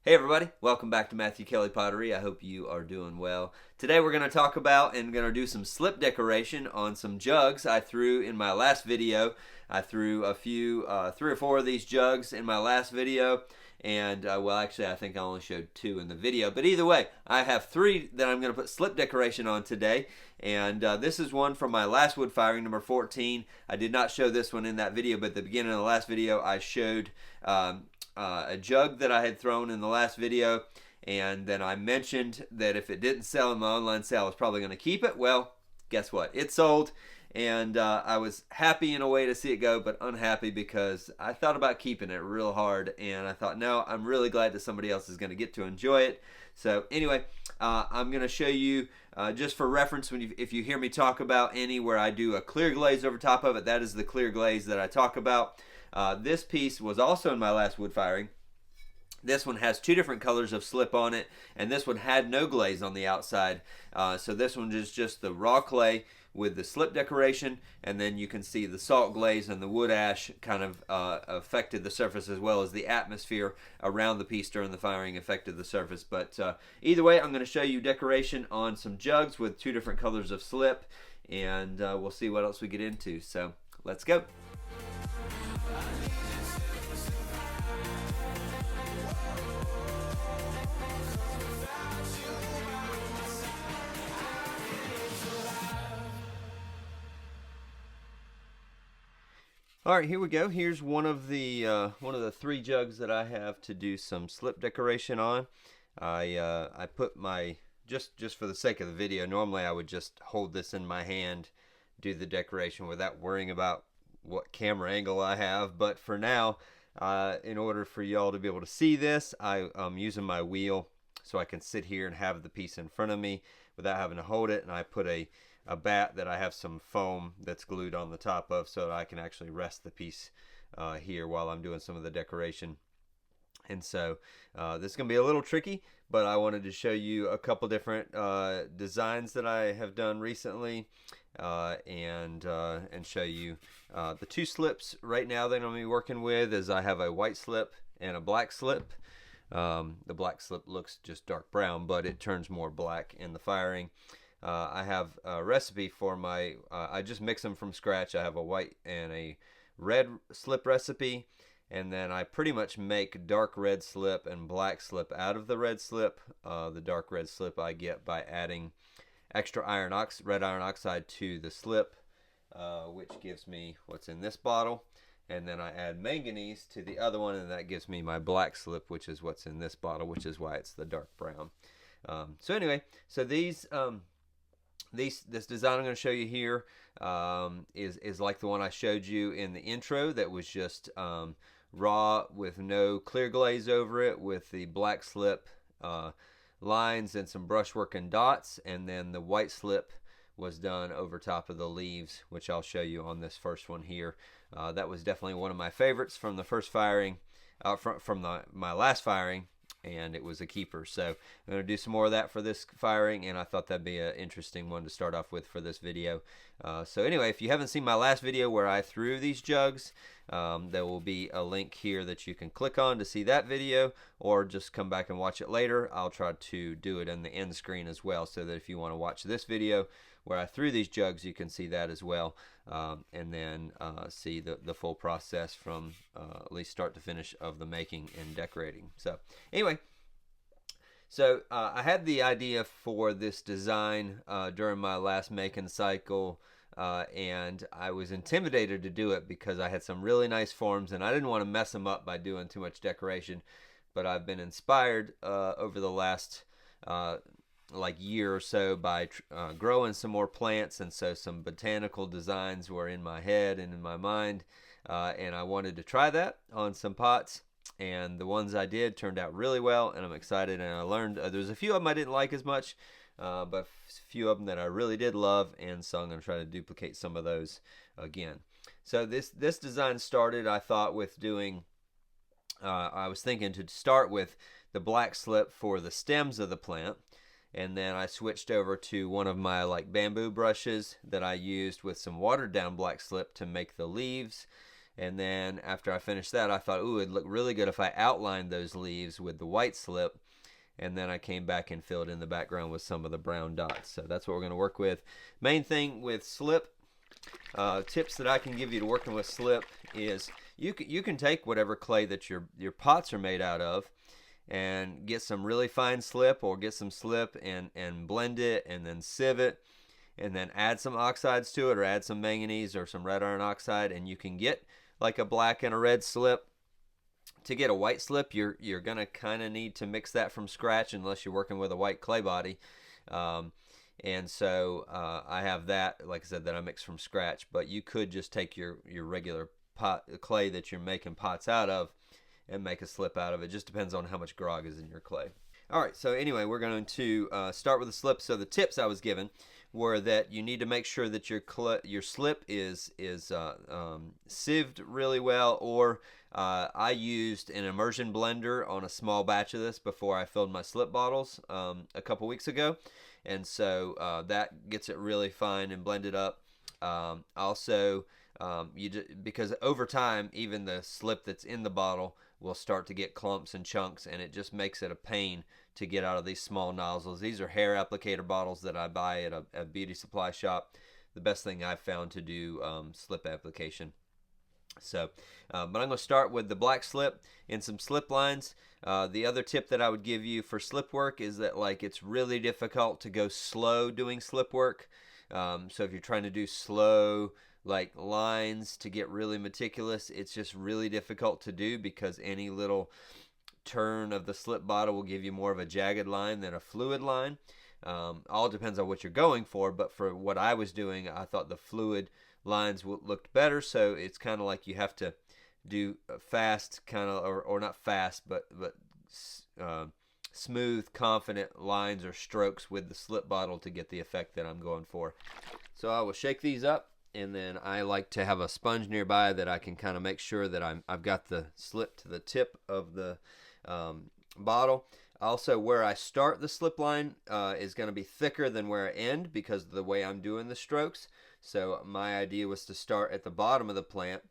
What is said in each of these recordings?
Hey everybody, welcome back to Matthew Kelly Pottery. I hope you are doing well. Today we're going to talk about and going to do some slip decoration on some jugs I threw in my last video. I threw a few, 3 or 4 of these jugs in my last video, and well, actually I think I only showed 2 in the video, but either way, I have 3 that I'm going to put slip decoration on today, and this is one from my last wood firing, number 14. I did not show this one in that video, but at the beginning of the last video I showed a jug that I had thrown in the last video, and then I mentioned that if it didn't sell in my online sale, I was probably going to keep it. Well, guess what? It sold, and I was happy in a way to see it go, but unhappy because I thought about keeping it real hard, and I thought, no, I'm really glad that somebody else is going to get to enjoy it. So anyway, I'm going to show you, just for reference, if you hear me talk about any where I do a clear glaze over top of it, that is the clear glaze that I talk about. This piece was also in my last wood firing. This one has 2 different colors of slip on it, and this one had no glaze on the outside. So this one is just the raw clay with the slip decoration, and then you can see the salt glaze and the wood ash kind of affected the surface, as well as the atmosphere around the piece during the firing affected the surface. But either way, I'm going to show you decoration on some jugs with 2 different colors of slip, and we'll see what else we get into. So let's go. All right, here we go. Here's one of the 3 jugs that I have to do some slip decoration on. I put my just for the sake of the video. Normally, I would just hold this in my hand, do the decoration without worrying about what camera angle I have. But for now, in order for y'all to be able to see this, I'm using my wheel so I can sit here and have the piece in front of me without having to hold it. And I put a bat that I have some foam that's glued on the top of, so that I can actually rest the piece here while I'm doing some of the decoration. And so this is going to be a little tricky, but I wanted to show you a couple different designs that I have done recently, and show you the 2 slips right now that I'm going to be working with. Is I have a white slip and a black slip. The black slip looks just dark brown, but it turns more black in the firing. I have a recipe for my, I just mix them from scratch. I have a white and a red slip recipe, and then I pretty much make dark red slip and black slip out of the red slip. The dark red slip I get by adding extra red iron oxide to the slip, which gives me what's in this bottle. And then I add manganese to the other one, and that gives me my black slip, which is what's in this bottle, which is why it's the dark brown. So anyway, so this design I'm going to show you here is like the one I showed you in the intro, that was just raw with no clear glaze over it, with the black slip lines and some brushwork and dots, and then the white slip was done over top of the leaves, which I'll show you on this first one here. That was definitely one of my favorites from the first firing, from my last firing, and it was a keeper. So I'm going to do some more of that for this firing, and I thought that'd be an interesting one to start off with for this video. So anyway, if you haven't seen my last video where I threw these jugs, there will be a link here that you can click on to see that video, or just come back and watch it later. I'll try to do it in the end screen as well, so that if you want to watch this video where I threw these jugs, you can see that as well, and then see the full process from at least start to finish of the making and decorating. So anyway, so I had the idea for this design during my last making cycle, and I was intimidated to do it because I had some really nice forms, and I didn't want to mess them up by doing too much decoration. But I've been inspired over the last year or so by growing some more plants, and so some botanical designs were in my head and in my mind, and I wanted to try that on some pots, and the ones I did turned out really well, and I'm excited. And I learned there's a few of them I didn't like as much, but a few of them that I really did love, and so I'm going to try to duplicate some of those again. So this design started, I thought, with doing I was thinking to start with the black slip for the stems of the plant, and then I switched over to one of my bamboo brushes that I used with some watered down black slip to make the leaves, And then after I finished that, I thought, ooh, it'd look really good if I outlined those leaves with the white slip. And then I came back and filled in the background with some of the brown dots. So that's what we're going to work with. Main thing with slip, tips that I can give you to working with slip is you can take whatever clay that your pots are made out of and get some really fine slip, or get some slip and blend it and then sieve it, and then add some oxides to it, or add some manganese or some red iron oxide, and you can get like a black and a red slip. To get a white slip, you're gonna kind of need to mix that from scratch unless you're working with a white clay body. And so I have that, like I said, that I mix from scratch. But you could just take your regular pot clay that you're making pots out of and make a slip out of it. Just depends on how much grog is in your clay. All right, so anyway, we're going to start with the slip. So the tips I was given were that you need to make sure that your slip is sieved really well, or I used an immersion blender on a small batch of this before I filled my slip bottles a couple weeks ago, and so that gets it really fine and blended up. Also, because over time, even the slip that's in the bottle will start to get clumps and chunks, and it just makes it a pain to get out of these small nozzles. These are hair applicator bottles that I buy at a beauty supply shop. The best thing I've found to do slip application. So, but I'm going to start with the black slip and some slip lines. The other tip that I would give you for slip work is that, like, it's really difficult to go slow doing slip work. So if you're trying to do slow like lines to get really meticulous, it's just really difficult to do, because any little turn of the slip bottle will give you more of a jagged line than a fluid line. All depends on what you're going for, but for what I was doing, I thought the fluid lines looked better. So it's kind of like you have to do fast, kind of, or not fast, but smooth, confident lines or strokes with the slip bottle to get the effect that I'm going for. So I will shake these up, and then I like to have a sponge nearby that I can kind of make sure that I've got the slip to the tip of the bottle. Also, where I start the slip line is going to be thicker than where I end, because of the way I'm doing the strokes. So my idea was to start at the bottom of the plant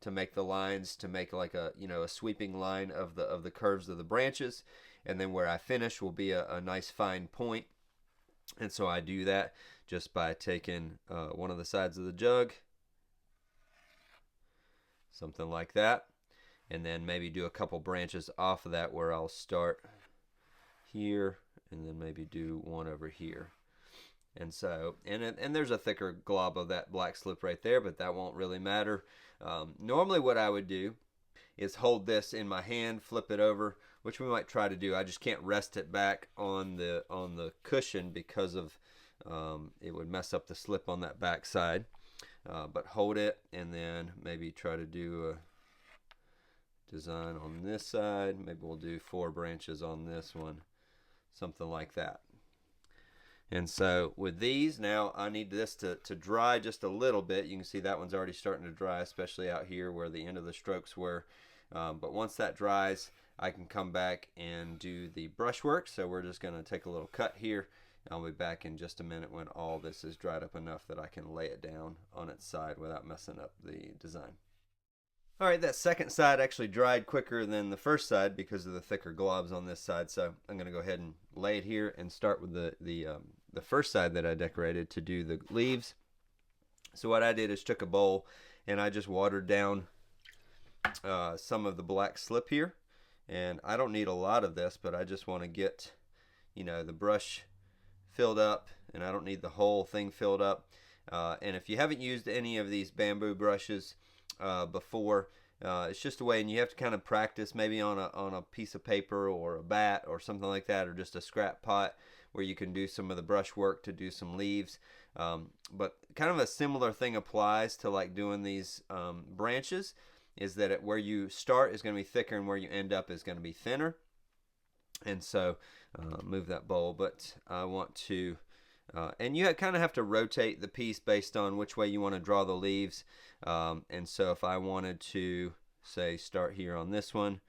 to make the lines, to make like a sweeping line of the curves of the branches, and then where I finish will be a nice fine point. And so I do that just by taking one of the sides of the jug, something like that, and then maybe do a couple branches off of that where I'll start here and then maybe do one over here. And so, and there's a thicker glob of that black slip right there, but that won't really matter. Normally what I would do is hold this in my hand, flip it over, which we might try to do. I just can't rest it back on the cushion because of it would mess up the slip on that back side. But hold it, and then maybe try to do a design on this side. Maybe we'll do 4 branches on this one, something like that. And so with these, now I need this to dry just a little bit. You can see that one's already starting to dry, especially out here where the end of the strokes were. But once that dries, I can come back and do the brushwork. So we're just going to take a little cut here. I'll be back in just a minute when all this is dried up enough that I can lay it down on its side without messing up the design. Alright, that second side actually dried quicker than the first side because of the thicker globs on this side, so I'm going to go ahead and lay it here and start with the first side that I decorated to do the leaves. So what I did is took a bowl and I just watered down some of the black slip here, and I don't need a lot of this, but I just want to get the brush filled up, and I don't need the whole thing filled up. And if you haven't used any of these bamboo brushes before, it's just a way, and you have to kind of practice maybe on a piece of paper or a bat or something like that, or just a scrap pot where you can do some of the brush work to do some leaves. But kind of a similar thing applies to like doing these branches, is that where you start is going to be thicker and where you end up is going to be thinner. And so move that bowl, but I want to and you kind of have to rotate the piece based on which way you want to draw the leaves. And so if I wanted to, say, start here on this one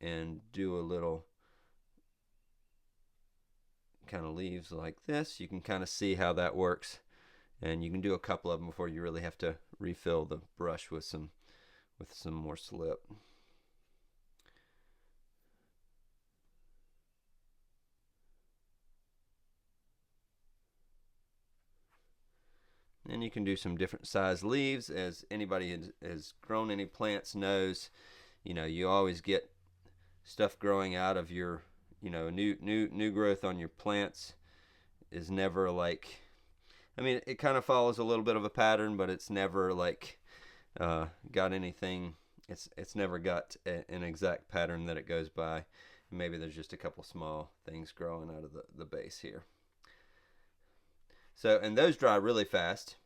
and do a little kind of leaves like this, you can kind of see how that works. And you can do a couple of them before you really have to refill the brush with some with some more slip. And you can do some different size leaves. As anybody has grown any plants knows, you always get stuff growing out of your, new growth on your plants is never like, I mean, it kind of follows a little bit of a pattern, but it's never like got anything. It's never got an exact pattern that it goes by. Maybe there's just a couple small things growing out of the base here. So, and those dry really fast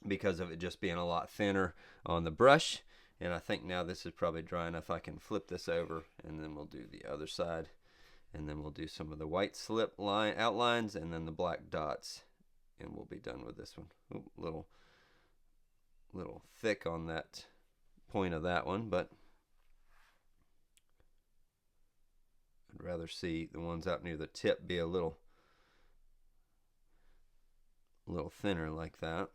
because of it just being a lot thinner on the brush. And I think now this is probably dry enough. I can flip this over and then we'll do the other side. And then we'll do some of the white slip line outlines and then the black dots. And we'll be done with this one. Ooh, little thick on that point of that one, but I'd rather see the ones out near the tip be a little thinner like that.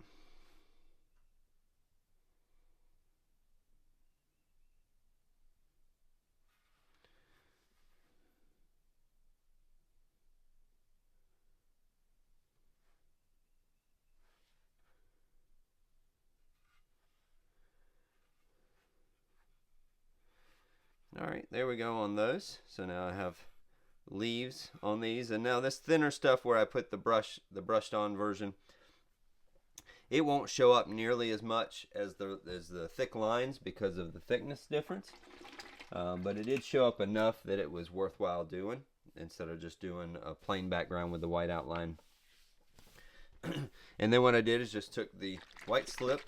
All right, there we go on those. So now I have leaves on these, and now this thinner stuff where I put the brushed on version, it won't show up nearly as much as the thick lines because of the thickness difference. But it did show up enough that it was worthwhile doing instead of just doing a plain background with the white outline. And then what I did is just took the white slip,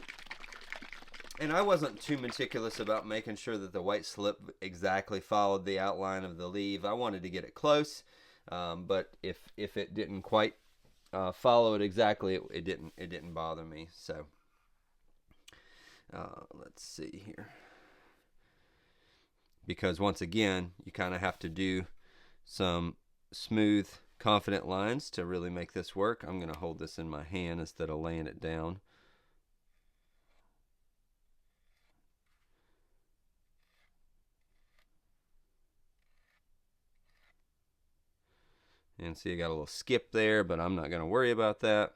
and I wasn't too meticulous about making sure that the white slip exactly followed the outline of the leaf. I wanted to get it close, but if it didn't quite follow it exactly, it didn't bother me. So let's see here, because once again you kind of have to do some smooth, confident lines to really make this work. I'm going to hold this in my hand instead of laying it down. And see, I got a little skip there, but I'm not going to worry about that.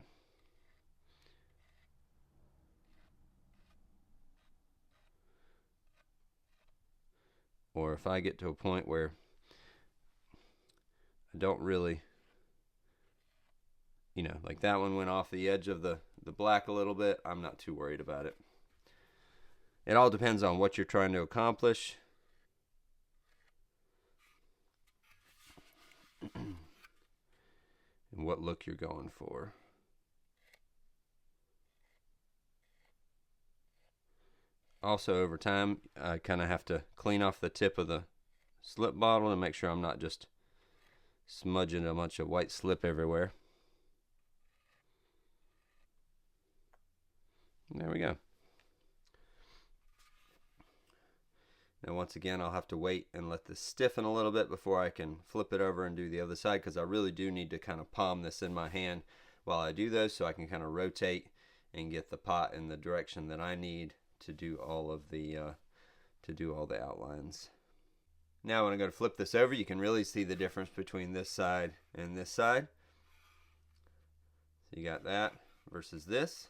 Or if I get to a point where I don't really, like that one went off the edge of the black a little bit, I'm not too worried about it. It all depends on what you're trying to accomplish. And what look you're going for. Also, over time, I kind of have to clean off the tip of the slip bottle and make sure I'm not just smudging a bunch of white slip everywhere. There we go. Now once again, I'll have to wait and let this stiffen a little bit before I can flip it over and do the other side, because I really do need to kind of palm this in my hand while I do those, so I can kind of rotate and get the pot in the direction that I need to do all of the outlines. Now when I go to flip this over, you can really see the difference between this side and this side. So you got that versus this.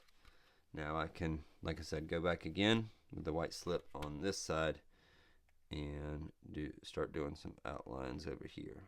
Now I can, like I said, go back again with the white slip on this side and start doing some outlines over here.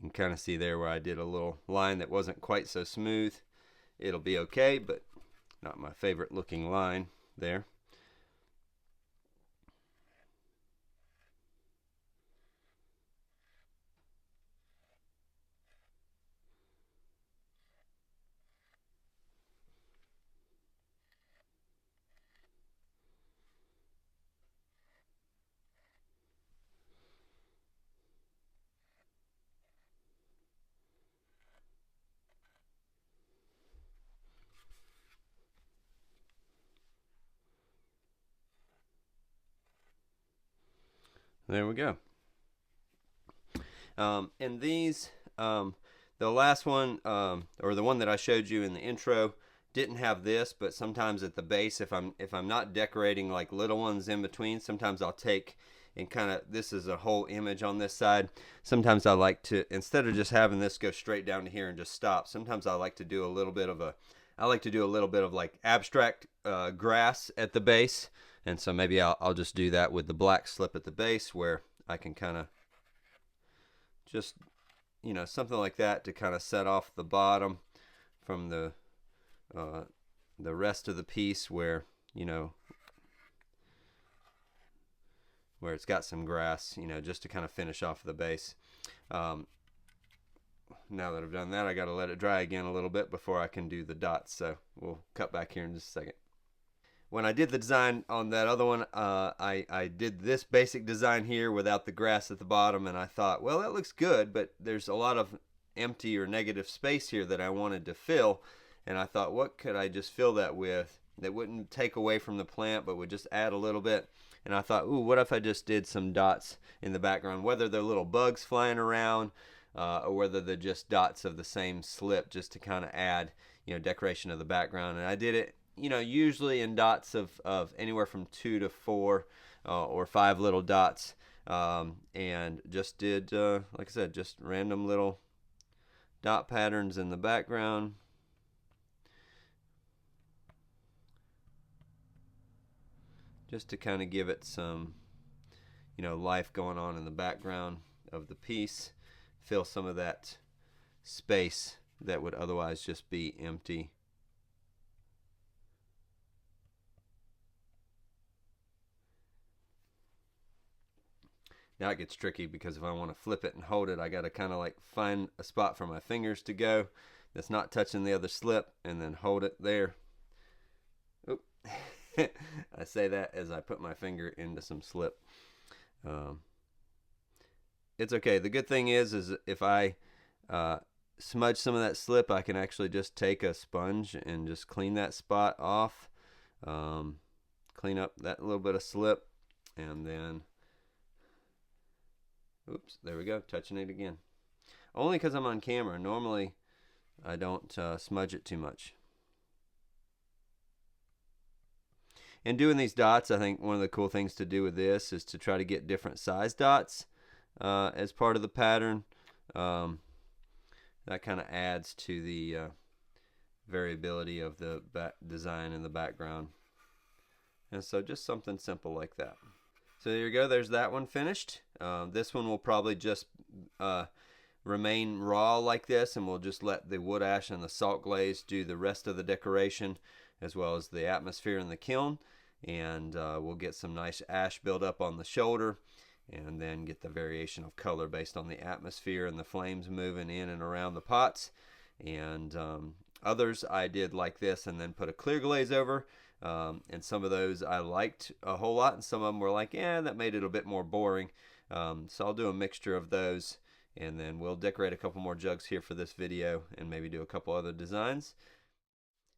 You can kind of see there where I did a little line that wasn't quite so smooth. It'll be okay, but not my favorite looking line there. There we go. And these, the last one, or the one that I showed you in the intro, didn't have this, but sometimes at the base, if I'm not decorating like little ones in between, sometimes I'll take and kind of, this is a whole image on this side. Sometimes I like to, instead of just having this go straight down to here and just stop, sometimes I like to do a little bit of like abstract grass at the base. And so maybe I'll just do that with the black slip at the base, where I can kind of just, something like that to kind of set off the bottom from the rest of the piece, where where it's got some grass, just to kind of finish off the base. Now that I've done that, I got to let it dry again a little bit before I can do the dots. So we'll cut back here in just a second. When I did the design on that other one, I did this basic design here without the grass at the bottom, and I thought, well, that looks good, but there's a lot of empty or negative space here that I wanted to fill, and I thought, what could I just fill that with that wouldn't take away from the plant but would just add a little bit? And I thought, ooh, what if I just did some dots in the background, whether they're little bugs flying around or whether they're just dots of the same slip, just to kind of add, decoration of the background. And I did it, usually in dots of anywhere from 2 to 4 or 5 little dots, and just did, like I said, just random little dot patterns in the background. Just to kind of give it some, life going on in the background of the piece. Fill some of that space that would otherwise just be empty. Now it gets tricky, because if I want to flip it and hold it, I got to kind of like find a spot for my fingers to go that's not touching the other slip, and then hold it there. Oop. I say that as I put my finger into some slip. It's okay. The good thing is if I smudge some of that slip, I can actually just take a sponge and just clean that spot off. Clean up that little bit of slip, and then, oops, there we go, touching it again. Only because I'm on camera. Normally, I don't smudge it too much. And doing these dots, I think one of the cool things to do with this is to try to get different size dots as part of the pattern. That kind of adds to the variability of the design in the background. And so just something simple like that. So there you go, there's that one finished. This one will probably just remain raw like this, and we'll just let the wood ash and the salt glaze do the rest of the decoration, as well as the atmosphere in the kiln. And we'll get some nice ash build up on the shoulder, and then get the variation of color based on the atmosphere and the flames moving in and around the pots. And others I did like this and then put a clear glaze over. And some of those I liked a whole lot, and some of them were like, yeah, that made it a bit more boring. So I'll do a mixture of those, and then we'll decorate a couple more jugs here for this video, and maybe do a couple other designs.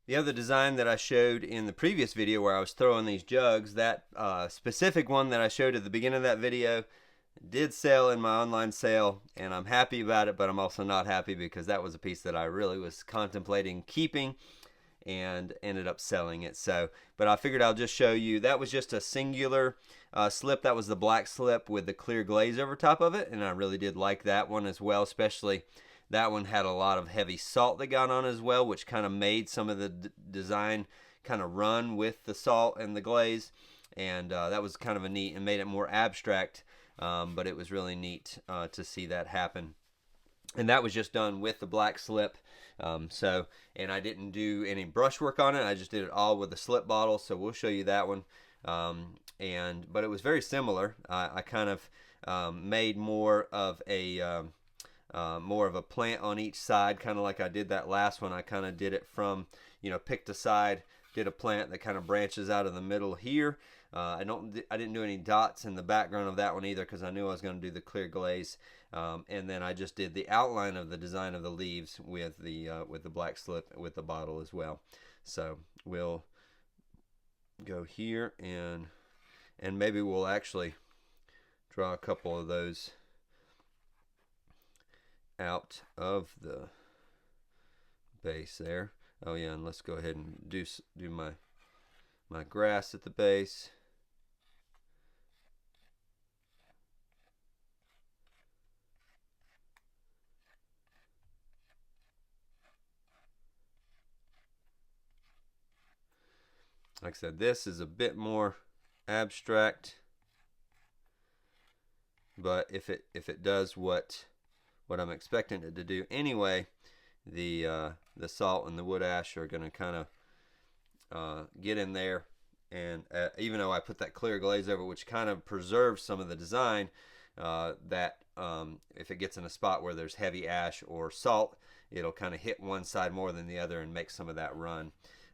The other design that I showed in the previous video, where I was throwing these jugs, that specific one that I showed at the beginning of that video did sell in my online sale, and I'm happy about it, but I'm also not happy because that was a piece that I really was contemplating keeping and ended up selling it. So, but I figured I'll just show you. That was just a singular slip. That was the black slip with the clear glaze over top of it, and I really did like that one as well. Especially that one had a lot of heavy salt that got on as well, which kind of made some of the design kind of run with the salt and the glaze, and that was kind of a neat, and made it more abstract, but it was really neat to see that happen. And that was just done with the black slip. And I didn't do any brushwork on it. I just did it all with the slip bottle. So we'll show you that one. But it was very similar. I kind of made more of a plant on each side, kind of like I did that last one. I kind of did it from, picked a side, did a plant that kind of branches out of the middle here. I didn't do any dots in the background of that one either, because I knew I was going to do the clear glaze. And then I just did the outline of the design of the leaves with the black slip with the bottle as well. So we'll go here, and maybe we'll actually draw a couple of those out of the base there. Oh yeah, and let's go ahead and do my grass at the base. Like I said, this is a bit more abstract, but if it does what I'm expecting it to do anyway, the salt and the wood ash are going to kind of get in there, and even though I put that clear glaze over, which kind of preserves some of the design, that if it gets in a spot where there's heavy ash or salt, it'll kind of hit one side more than the other and make some of that run.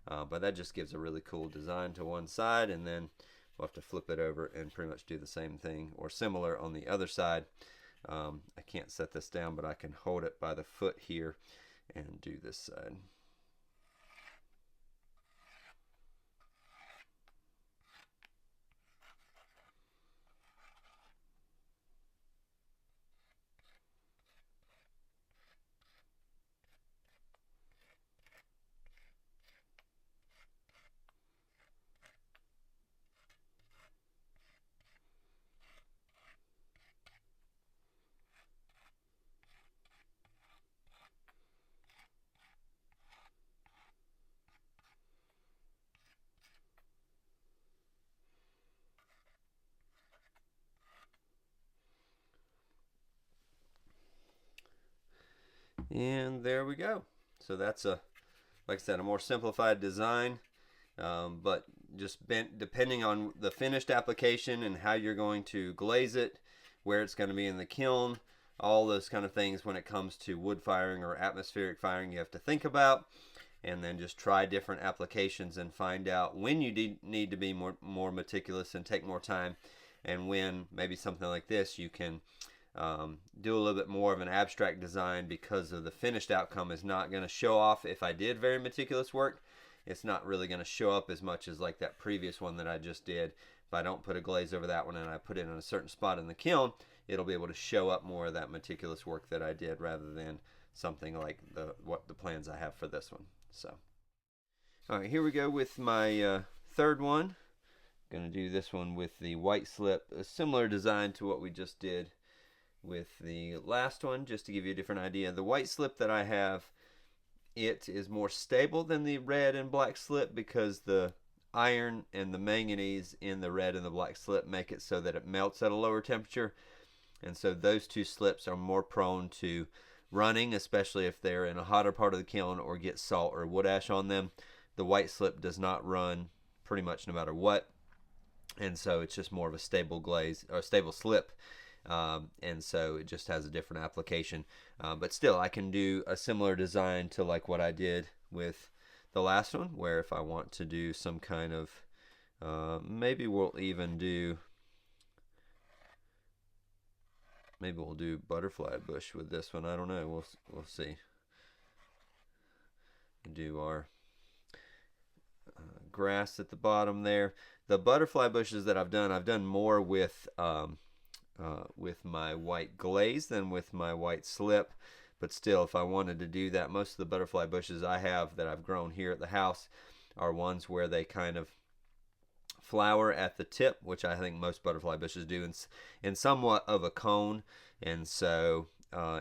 But that just gives a really cool design to one side, and then we'll have to flip it over and pretty much do the same thing or similar on the other side. I can't set this down, but I can hold it by the foot here and do this side. And there we go. So that's like I said, a more simplified design, but just depending on the finished application and how you're going to glaze it, where it's going to be in the kiln, all those kind of things when it comes to wood firing or atmospheric firing you have to think about, and then just try different applications and find out when you need to be more meticulous and take more time, and when maybe something like this you can do a little bit more of an abstract design, because of the finished outcome is not going to show off. If I did very meticulous work, it's not really going to show up as much as like that previous one that I just did. If I don't put a glaze over that one and I put it in a certain spot in the kiln, it'll be able to show up more of that meticulous work that I did, rather than something like the plans I have for this one. So, all right, here we go with my third one. I'm going to do this one with the white slip, a similar design to what we just did with the last one, just to give you a different idea. The white slip that I have, it is more stable than the red and black slip, because the iron and the manganese in the red and the black slip make it so that it melts at a lower temperature, and so those two slips are more prone to running, especially if they're in a hotter part of the kiln or get salt or wood ash on them. The white slip does not run pretty much no matter what, and so it's just more of a stable glaze or stable slip. And so it just has a different application, but still I can do a similar design to like what I did with the last one, where if I want to do some kind of maybe we'll do butterfly bush with this one. I don't know, we'll see. Do our grass at the bottom there. The butterfly bushes that I've done more with my white glaze than with my white slip, but still, if I wanted to do that, most of the butterfly bushes I have that I've grown here at the house are ones where they kind of flower at the tip, which I think most butterfly bushes do, in somewhat of a cone. And so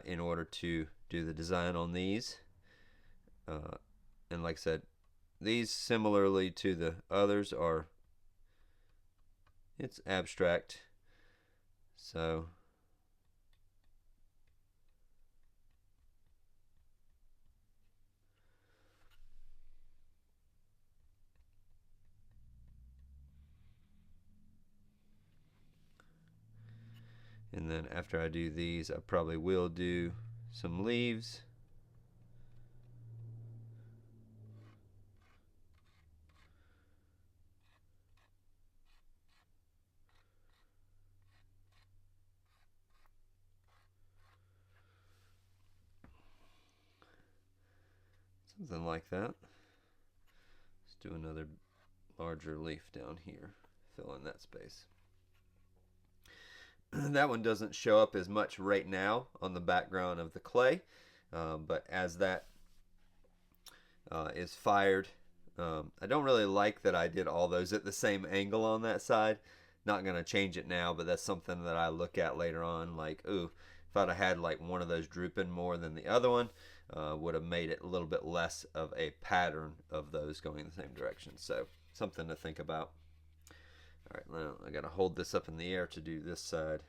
in order to do the design on these, and like I said, these, similarly to the others, it's abstract. So and then after I do these, I probably will do some leaves. Something like that. Let's do another larger leaf down here, fill in that space. That one doesn't show up as much right now on the background of the clay, but as that is fired, I don't really like that I did all those at the same angle on that side. Not going to change it now, but that's something that I look at later on, like, ooh, if I'd have had like one of those drooping more than the other one, would have made it a little bit less of a pattern of those going in the same direction. So something to think about. All right, now I got to hold this up in the air to do this side.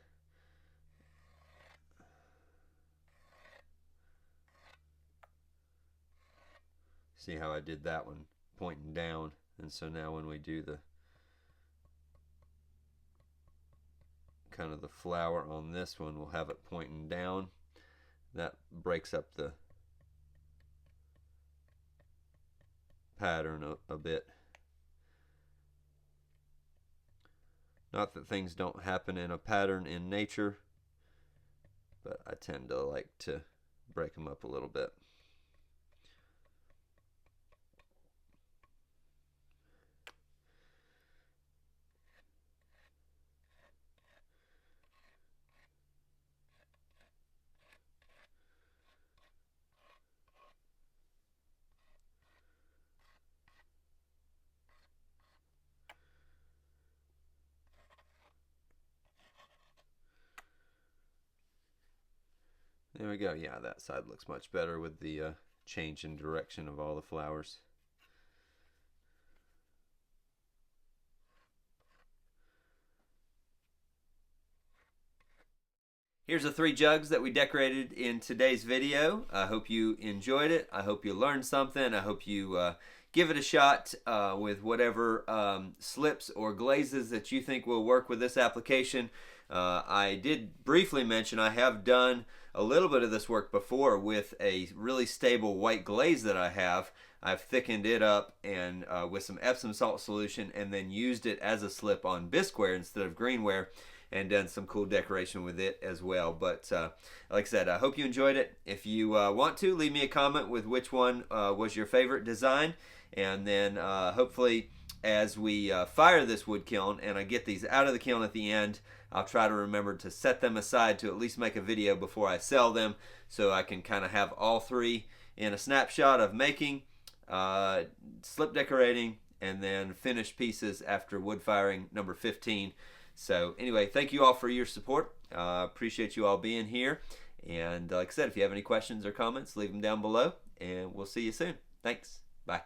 See how I did that one pointing down, and so now when we do the kind of the flower on this one, we'll have it pointing down. That breaks up the pattern a bit. Not that things don't happen in a pattern in nature, but I tend to like to break them up a little bit. There we go. Yeah, that side looks much better with the change in direction of all the flowers. Here's the 3 jugs that we decorated in today's video. I hope you enjoyed it. I hope you learned something. I hope you give it a shot with whatever slips or glazes that you think will work with this application. I did briefly mention I have done a little bit of this work before with a really stable white glaze that I have. I've thickened it up and with some Epsom salt solution, and then used it as a slip on bisqueware instead of greenware, and done some cool decoration with it as well. But like I said, I hope you enjoyed it. If you want to, leave me a comment with which one was your favorite design, and then hopefully as we fire this wood kiln and I get these out of the kiln at the end, I'll try to remember to set them aside to at least make a video before I sell them, so I can kind of have all 3 in a snapshot of making, slip decorating, and then finished pieces after wood firing number 15. So anyway, thank you all for your support. Appreciate you all being here. And like I said, if you have any questions or comments, leave them down below, and we'll see you soon. Thanks. Bye.